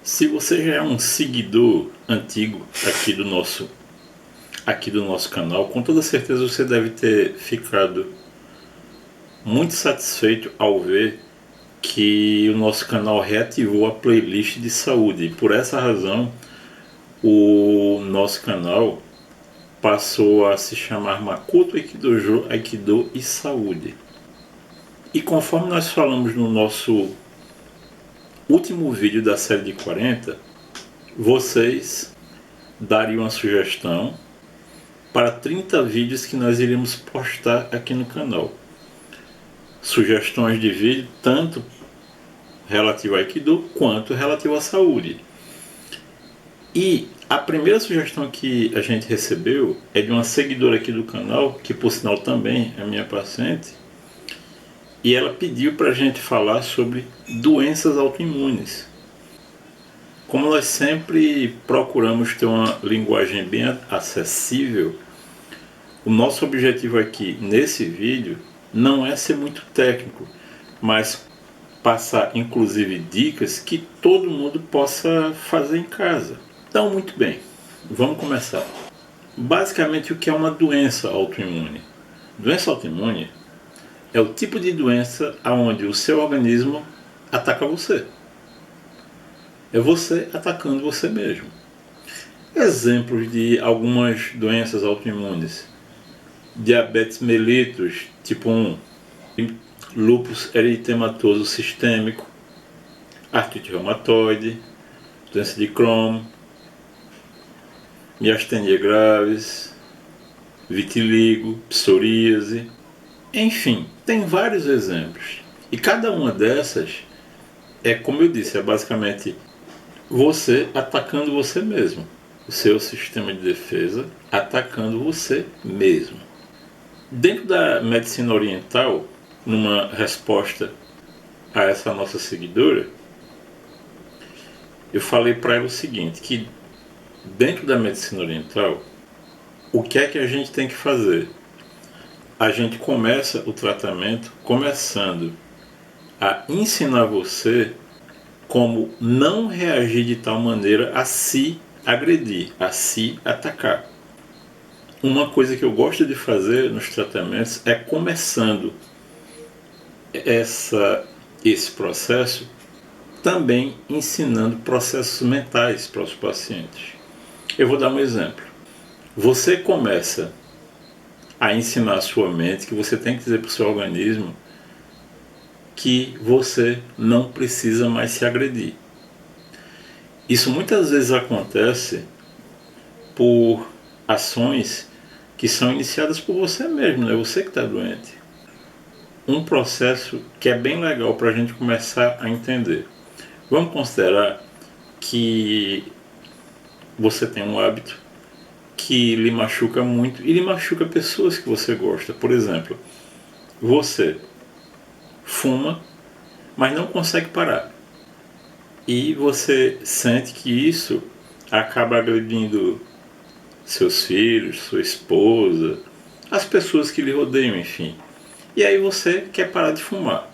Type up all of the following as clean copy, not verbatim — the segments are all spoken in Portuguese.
Se você já é um seguidor antigo aqui do nosso canal, com toda certeza você deve ter ficado muito satisfeito ao ver que o nosso canal reativou a playlist de saúde. E por essa razão, o nosso canal passou a se chamar Makoto Aikidojo, Aikido e Saúde. E conforme nós falamos no nosso último vídeo da série de 40, vocês dariam uma sugestão para 30 vídeos que nós iríamos postar aqui no canal. Sugestões de vídeo tanto relativo a Aikido quanto relativo à saúde. E a primeira sugestão que a gente recebeu é de uma seguidora aqui do canal, que por sinal também é minha paciente, e ela pediu para a gente falar sobre doenças autoimunes. Como nós sempre procuramos ter uma linguagem bem acessível, o nosso objetivo aqui nesse vídeo não é ser muito técnico, mas passar inclusive dicas que todo mundo possa fazer em casa. Então, muito bem, vamos começar. Basicamente, o que é uma doença autoimune? Doença autoimune é o tipo de doença onde o seu organismo ataca você. É você atacando você mesmo. Exemplos de algumas doenças autoimunes: diabetes mellitus tipo 1, lúpus eritematoso sistêmico, artrite reumatoide, doença de Crohn, miastenia graves, vitiligo, psoríase, enfim, tem vários exemplos. E cada uma dessas como eu disse, é basicamente você atacando você mesmo. O seu sistema de defesa atacando você mesmo. Dentro da medicina oriental, numa resposta a essa nossa seguidora, eu falei para ela o seguinte, que dentro da medicina oriental, o que é que a gente tem que fazer? A gente começa o tratamento começando a ensinar você como não reagir de tal maneira a se agredir, a se atacar. Uma coisa que eu gosto de fazer nos tratamentos é começando esse processo também ensinando processos mentais para os pacientes. Eu vou dar um exemplo. Você começa a ensinar a sua mente que você tem que dizer para o seu organismo que você não precisa mais se agredir. Isso muitas vezes acontece por ações que são iniciadas por você mesmo, não é você que está doente. Um processo que é bem legal para a gente começar a entender. Vamos considerar que você tem um hábito que lhe machuca muito e lhe machuca pessoas que você gosta. Por exemplo, você fuma, mas não consegue parar. E você sente que isso acaba agredindo seus filhos, sua esposa, as pessoas que lhe rodeiam, enfim. E aí você quer parar de fumar.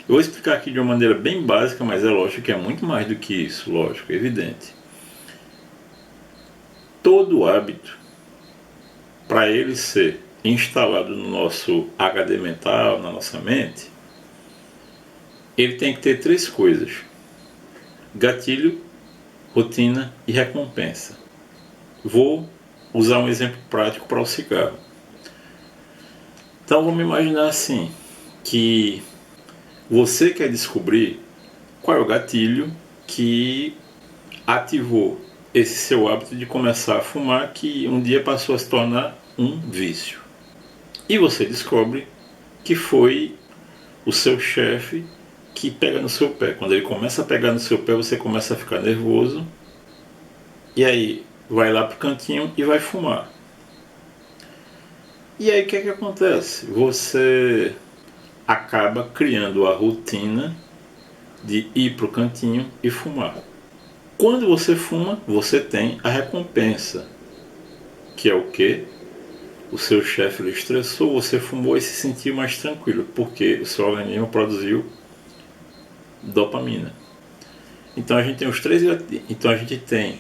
Eu vou explicar aqui de uma maneira bem básica, mas é lógico que é muito mais do que isso, lógico, evidente. Todo hábito, para ele ser instalado no nosso HD mental, na nossa mente, ele tem que ter 3 coisas: gatilho, rotina e recompensa. Vou usar um exemplo prático para o cigarro. Então vamos imaginar assim, que você quer descobrir qual é o gatilho que ativou esse seu hábito de começar a fumar, que um dia passou a se tornar um vício. E você descobre que foi o seu chefe que pega no seu pé. Quando ele começa a pegar no seu pé, você começa a ficar nervoso. E aí vai lá pro cantinho e vai fumar. E aí o que acontece? Você acaba criando a rotina de ir pro cantinho e fumar. Quando você fuma, você tem a recompensa, que é o quê? O seu chefe lhe estressou, você fumou e se sentiu mais tranquilo, porque o seu organismo produziu dopamina. Então a gente tem então a gente tem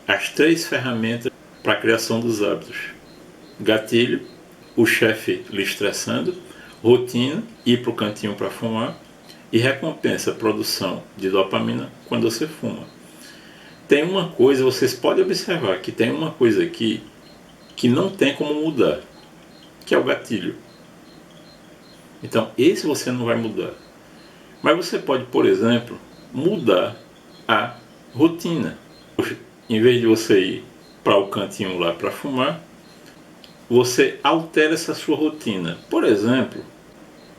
as 3 ferramentas para a criação dos hábitos: gatilho, o chefe lhe estressando, rotina, ir para o cantinho para fumar, e recompensa, produção de dopamina quando você fuma. Tem uma coisa, vocês podem observar que tem uma coisa aqui que não tem como mudar, que é o gatilho. Então esse você não vai mudar. Mas você pode, por exemplo, mudar a rotina. Em vez de você ir para o cantinho lá para fumar, você altera essa sua rotina. Por exemplo,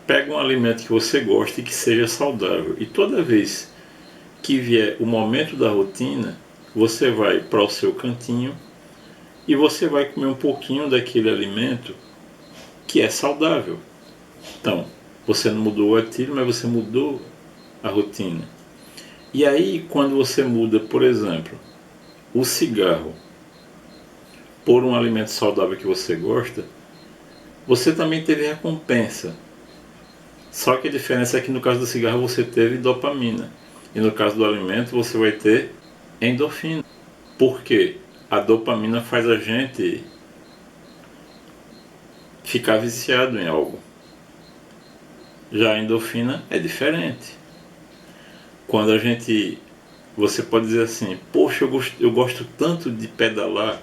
pega um alimento que você gosta e que seja saudável. E toda vez que vier o momento da rotina, você vai para o seu cantinho e você vai comer um pouquinho daquele alimento que é saudável. Então, você não mudou o gatilho, mas você mudou a rotina. E aí, quando você muda, por exemplo, o cigarro por um alimento saudável que você gosta, você também teve recompensa. Só que a diferença é que no caso do cigarro você teve dopamina. E no caso do alimento você vai ter endorfina. Por quê? A dopamina faz a gente ficar viciado em algo. Já a endorfina é diferente. Quando a gente... Você pode dizer assim, poxa, eu gosto tanto de pedalar,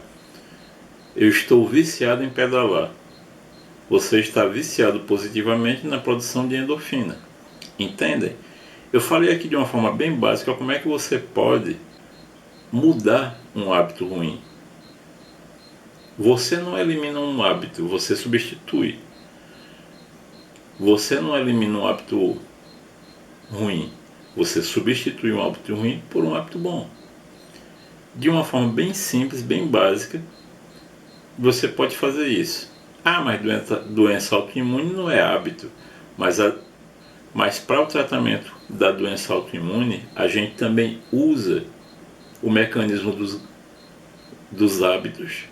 eu estou viciado em pedalar. Você está viciado positivamente na produção de endorfina. Entendem? Eu falei aqui de uma forma bem básica como é que você pode mudar um hábito ruim. Você não elimina um hábito, você substitui. Você não elimina um hábito ruim, você substitui um hábito ruim por um hábito bom. De uma forma bem simples, bem básica, você pode fazer isso. Ah, mas doença autoimune não é hábito. Mas para o tratamento da doença autoimune, a gente também usa o mecanismo dos hábitos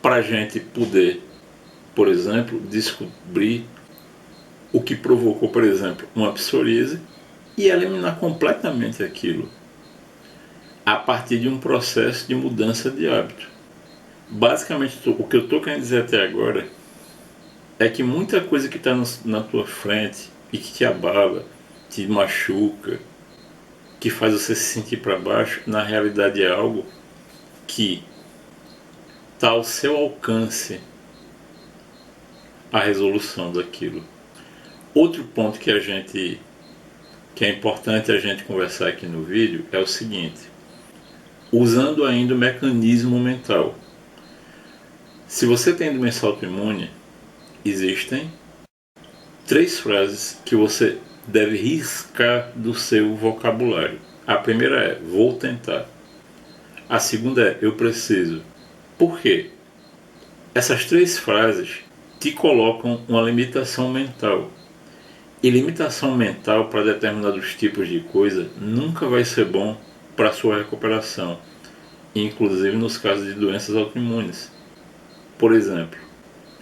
para a gente poder, por exemplo, descobrir o que provocou, por exemplo, uma psoríase e eliminar completamente aquilo a partir de um processo de mudança de hábito. Basicamente, o que eu estou querendo dizer até agora é que muita coisa que está na tua frente e que te abala, te machuca, que faz você se sentir para baixo, na realidade é algo que está ao seu alcance a resolução daquilo. Outro ponto que é importante a gente conversar aqui no vídeo é o seguinte: usando ainda o mecanismo mental. Se você tem doença autoimune, existem 3 frases que você deve riscar do seu vocabulário. A primeira é: vou tentar. A segunda é: eu preciso. Por quê? Essas 3 frases te colocam uma limitação mental. E limitação mental para determinados tipos de coisa nunca vai ser bom para a sua recuperação, inclusive nos casos de doenças autoimunes. Por exemplo,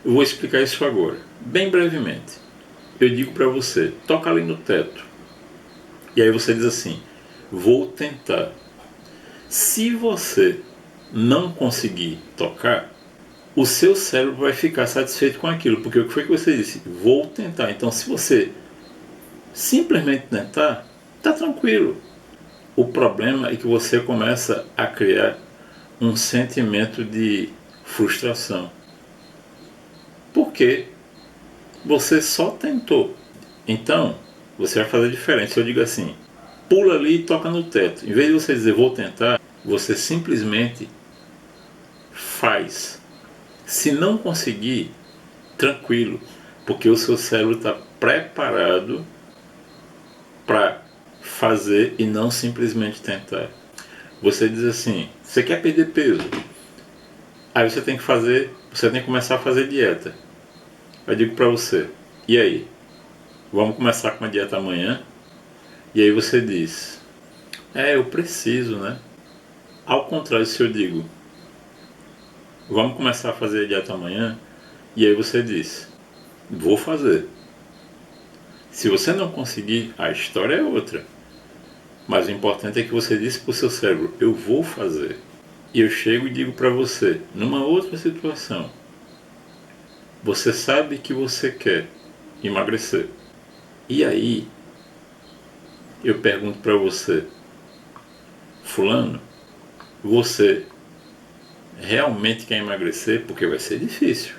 eu vou explicar isso agora, bem brevemente. Eu digo para você, toca ali no teto. E aí você diz assim: vou tentar. Se você não conseguir tocar, o seu cérebro vai ficar satisfeito com aquilo, porque o que foi que você disse? Vou tentar. Então, se você simplesmente tentar, tá tranquilo. O problema é que você começa a criar um sentimento de frustração, porque você só tentou. Então, você vai fazer diferente. Se eu digo assim, pula ali e toca no teto, em vez de você dizer vou tentar, você simplesmente faz. Se não conseguir, tranquilo, porque o seu cérebro está preparado para fazer e não simplesmente tentar. Você diz assim, você quer perder peso, aí você tem que começar a fazer dieta. Eu digo para você, e aí? Vamos começar com a dieta amanhã? E aí você diz, eu preciso, né? Ao contrário, se eu digo, vamos começar a fazer a dieta amanhã, e aí você diz, vou fazer. Se você não conseguir, a história é outra. Mas o importante é que você disse para o seu cérebro, eu vou fazer. E eu chego e digo para você, numa outra situação, você sabe que você quer emagrecer. E aí, eu pergunto para você, fulano, você realmente quer emagrecer? Porque vai ser difícil.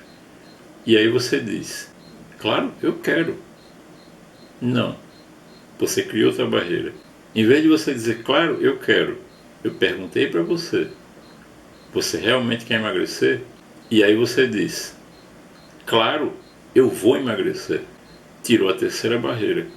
E aí você diz, claro, eu quero. Não, você criou outra barreira. Em vez de você dizer, claro, eu quero, eu perguntei para você, você realmente quer emagrecer? E aí você diz, claro, eu vou emagrecer. Tirou a terceira barreira.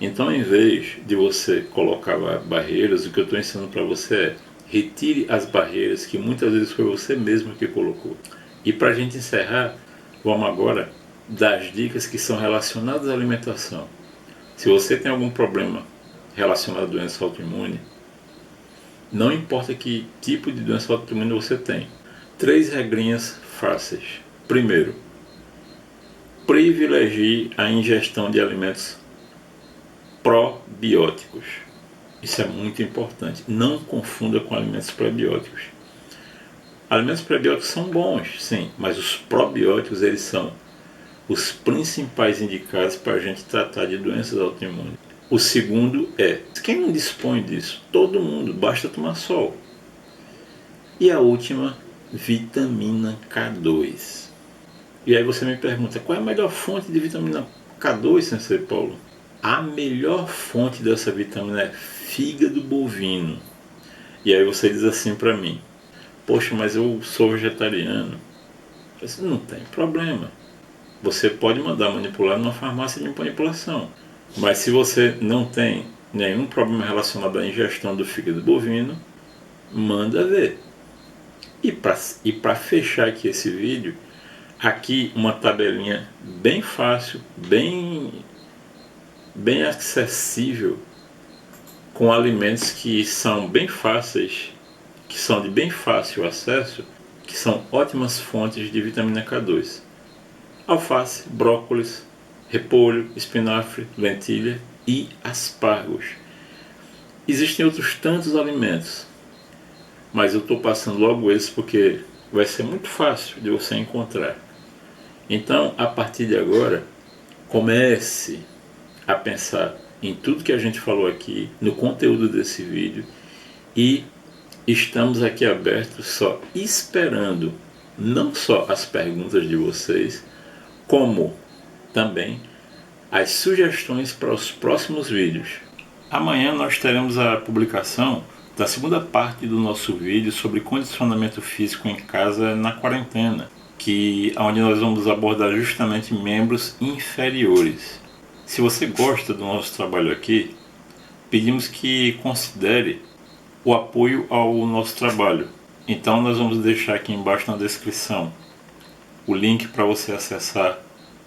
Então, em vez de você colocar barreiras, o que eu estou ensinando para você é retire as barreiras que muitas vezes foi você mesmo que colocou. E para a gente encerrar, vamos agora dar as dicas que são relacionadas à alimentação. Se você tem algum problema relacionado à doença autoimune, não importa que tipo de doença autoimune você tem. 3 regrinhas fáceis. Primeiro, privilegie a ingestão de alimentos probióticos. Isso é muito importante. Não confunda com alimentos probióticos. Alimentos probióticos são bons, sim, mas os probióticos eles são os principais indicados para a gente tratar de doenças autoimunes. O segundo é, quem não dispõe disso? Todo mundo, basta tomar sol. E a última, vitamina K2. E aí você me pergunta, qual é a melhor fonte de vitamina K2, Sensei Paulo? A melhor fonte dessa vitamina é fígado bovino. E aí você diz assim para mim, poxa, mas eu sou vegetariano. Eu disse, não tem problema. Você pode mandar manipular numa farmácia de manipulação. Mas se você não tem nenhum problema relacionado à ingestão do fígado bovino, manda ver. E para fechar aqui esse vídeo, aqui uma tabelinha bem fácil, bem acessível, com alimentos que são bem fáceis, que são de bem fácil acesso, que são ótimas fontes de vitamina K2. Alface, brócolis, repolho, espinafre, lentilha e aspargos. Existem outros tantos alimentos, mas eu estou passando logo esses porque vai ser muito fácil de você encontrar. Então, a partir de agora, comece a pensar em tudo que a gente falou aqui, no conteúdo desse vídeo, e estamos aqui abertos só esperando não só as perguntas de vocês, como também as sugestões para os próximos vídeos. Amanhã nós teremos a publicação da segunda parte do nosso vídeo sobre condicionamento físico em casa na quarentena, onde nós vamos abordar justamente membros inferiores. Se você gosta do nosso trabalho aqui, pedimos que considere o apoio ao nosso trabalho. Então nós vamos deixar aqui embaixo na descrição o link para você acessar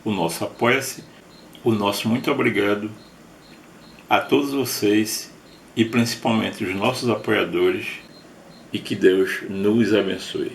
o nosso Apoia-se. O nosso muito obrigado a todos vocês e principalmente os nossos apoiadores, e que Deus nos abençoe.